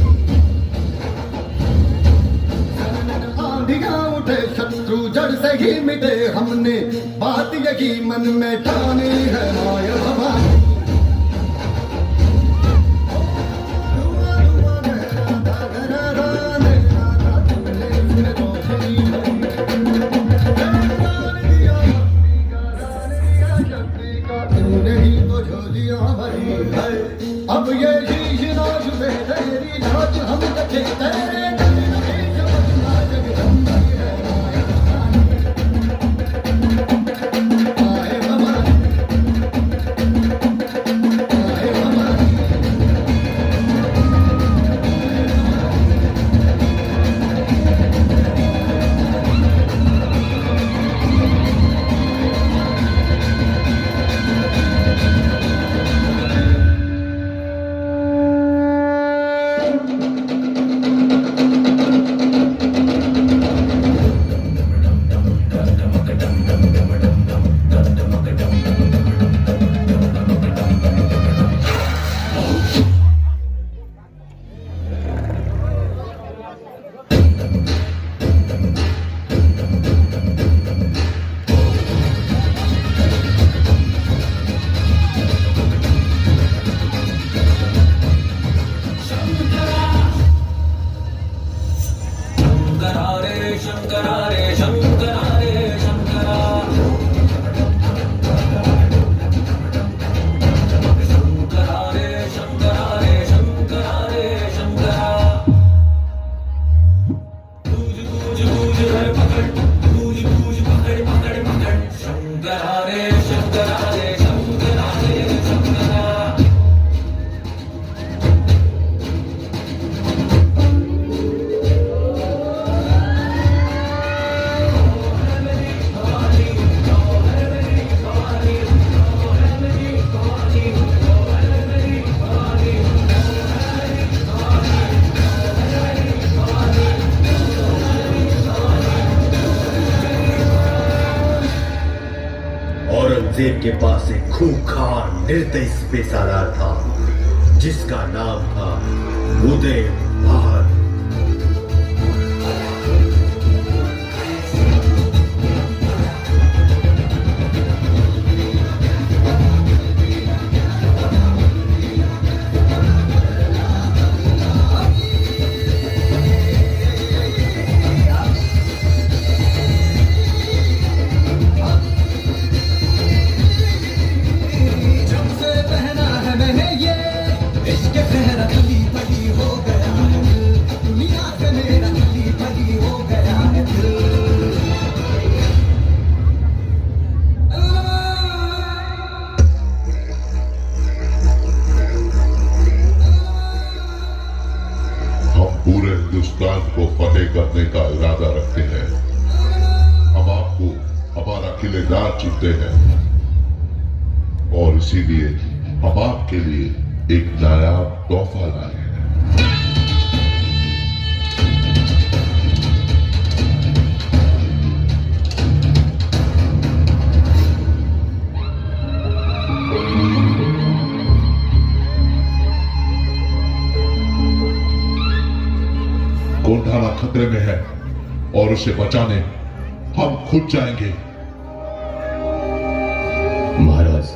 आंधियां उठे शत्रु जड़ से ही मिटे हमने बात यही मन में ठानी है माया भवानी. अब ये शीश नाच में तेरी नाच हम देखे तेरे औरंगजेब के पास एक खूंखार निर्दयी बेसारार था जिसका नाम था उदय भान. हिंदुस्तान को फतेह करने का इरादा रखते हैं. हम आपको हमारा किलेदार चुनते हैं और इसीलिए हम आपके लिए एक नायाब तोहफा लाए हैं। कोंढाना खतरे में है और उसे बचाने हम खुद जाएंगे। महाराज,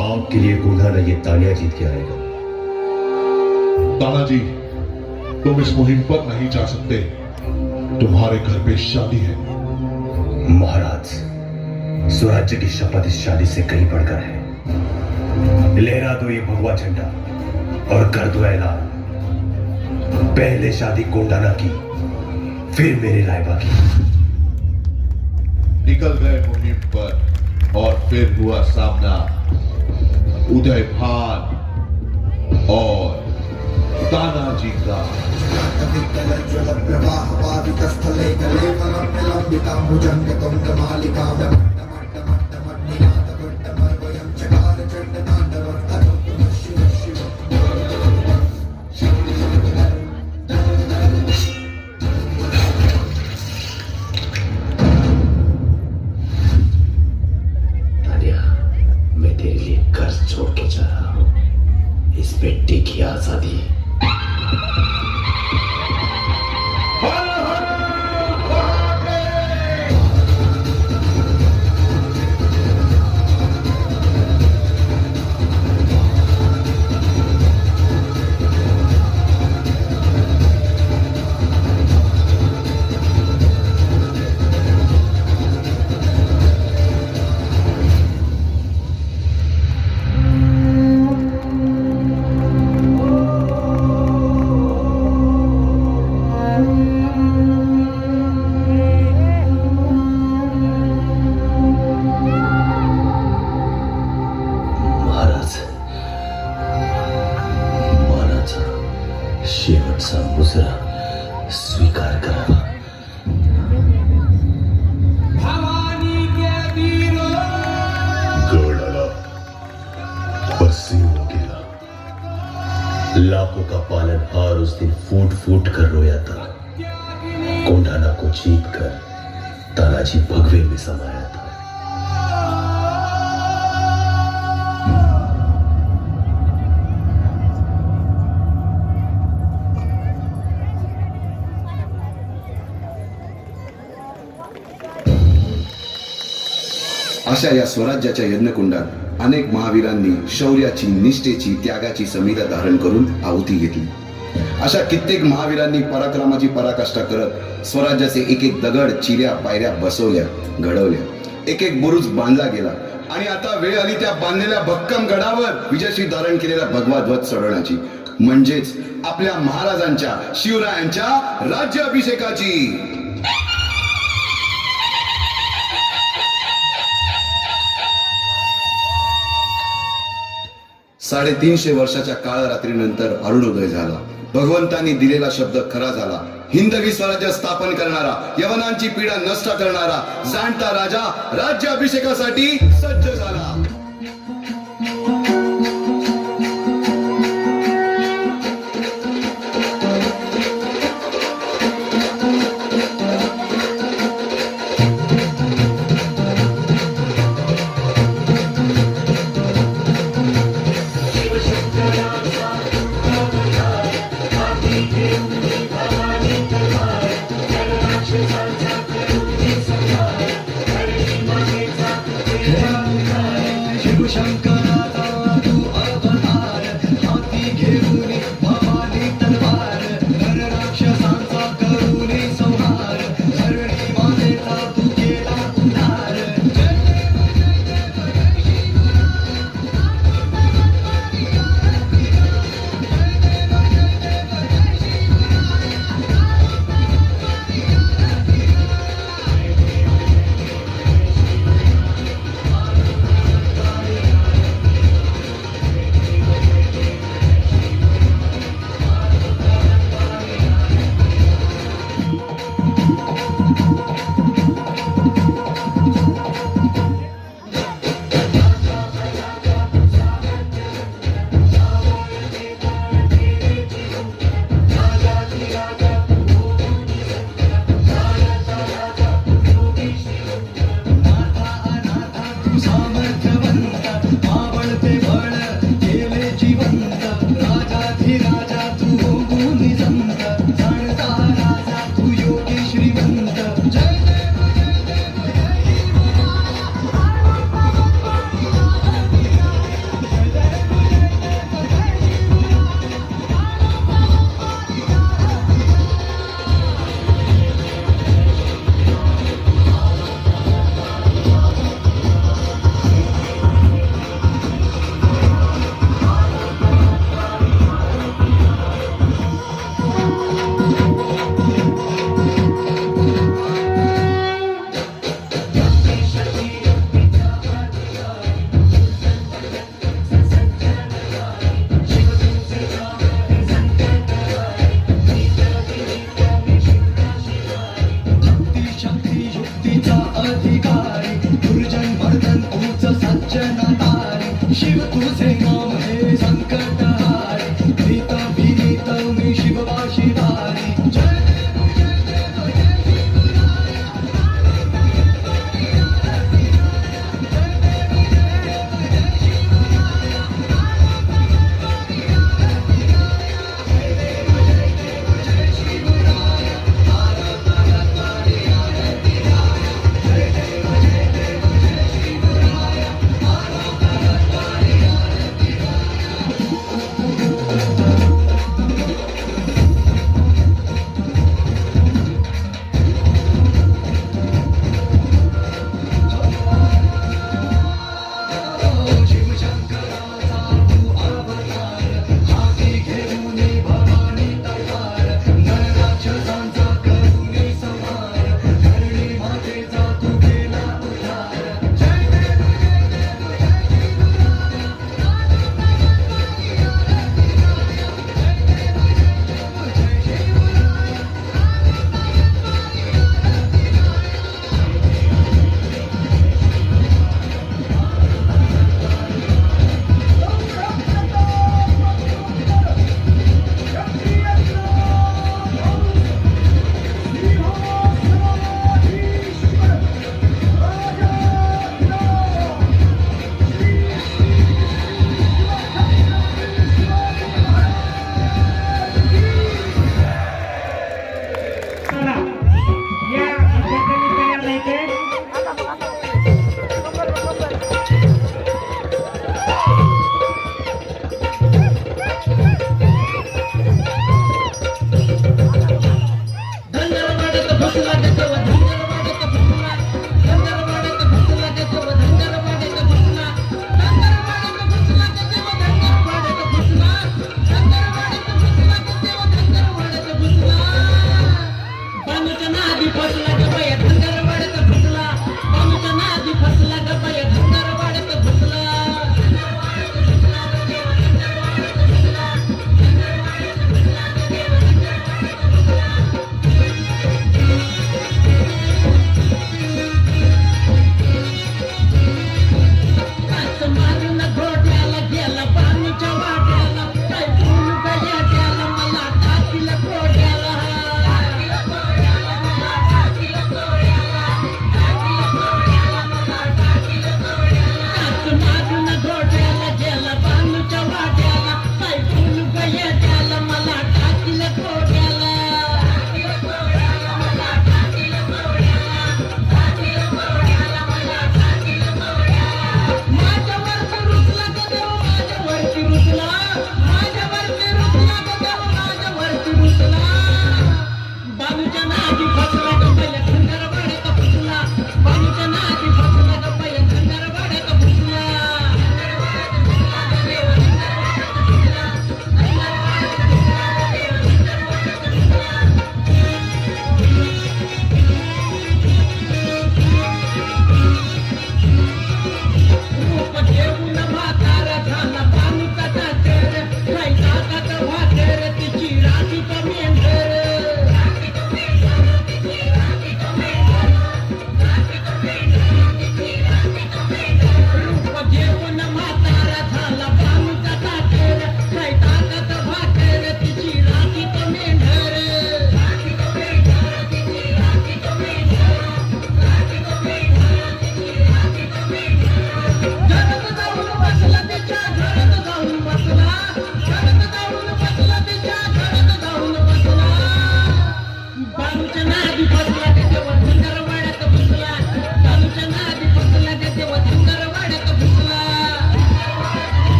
आपके लिए कोंढाना ये तालियां जीत के आएगा। तानाजी, तुम इस मुहिम पर नहीं जा सकते। तुम्हारे घर पे शादी है। महाराज, स्वराज्य की शपथ इस शादी से कहीं बढ़कर है। लहरा दो ये भगवा झंडा और कर दो ऐलान, पहले शादी कोंढाना की, फिर मेरे रायबा की। निकल गए मुहिम पर और फिर हुआ सामना उदय भान और तानाजी का। मैं तेरे लिए कर्ज छोड़ के जा रहा हूं, इस बेटी की आजादी। शेवटचा मुजरा स्वीकार करावा। गढ़ आला, बस्सी हो गया। लाखों का पालनहार उस दिन फूट फूट कर रोया था। कोंढाना को जीत कर तानाजी भगवे में समाया था। अशा या स्वराज्याच्या यज्ञकुंडात अनेक महावीरांनी शौर्याची, निष्ठेची, त्यागाची समीरा धारण करून आहुती घेतली। अशा कित्येक महावीरांनी पराक्रमाची पराकाष्ठा करत स्वराज्याचे एक एक दगड, चिऱ्या, पायऱ्या बसवल्या, घडवल्या। एक एक बुरुज बांधला गेला आणि आता वेळ आली त्या बांधलेल्या भक्कम गडावर विजयश्री धारण केलेला भगवा ध्वज चढवण्याची, म्हणजेच आपल्या महाराजांच्या, शिवरायांच्या राज्याभिषेकाची। 350 वर्षाच्या काळरात्रीनंतर अरुणोदय झाला। भगवंतांनी दिलेला शब्द खरा झाला। हिंदवी स्वराज्य स्थापन करणारा, यवनांची पीडा नष्ट करणारा जाणता राजा राज्याभिषेकासाठी सज्ज झाला।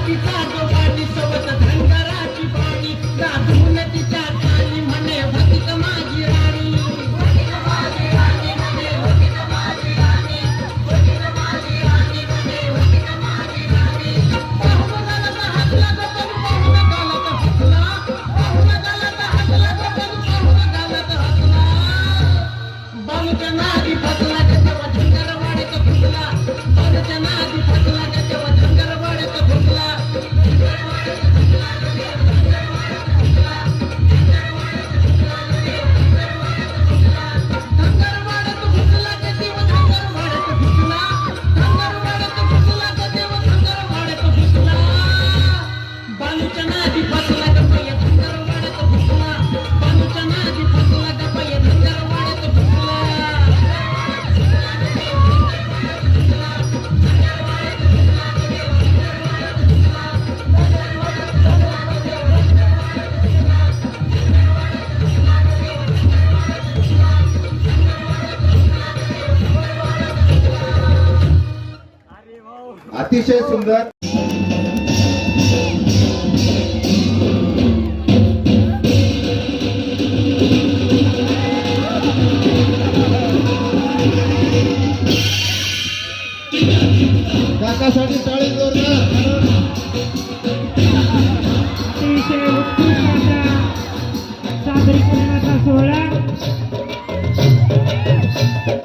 तिचा जोगाची सोबत धनगराची पाणी राधून तिच्या कानी म्हणे भक्तिक माझी राणी भक्तिक माझी राणी म्हणे भक्तिक माझी राणी भक्तिक माझी राणी म्हणे भक्तिक माझी राणी पाहुणा गालात हसला ग पण पाहुणा गालात हसला पाहुणा गालात हसला ग पण पाहुणा गालात हसला बालूच्या नादी फसला ग तेव्हा झंगर वाढत फुटला बालूच्या नादी फसला ग तेव्हा झंगर वाढत फुटला बालूच्या नादी फसला ग पय झंगर वाढत फुटला बालूच्या नादी फसला ग पय झंगर वाढत फुटला अतिशय सुंदर. काकासाठी टाळी जोरदार. अतिशय उत्कृष्ट अशा सादरीकरण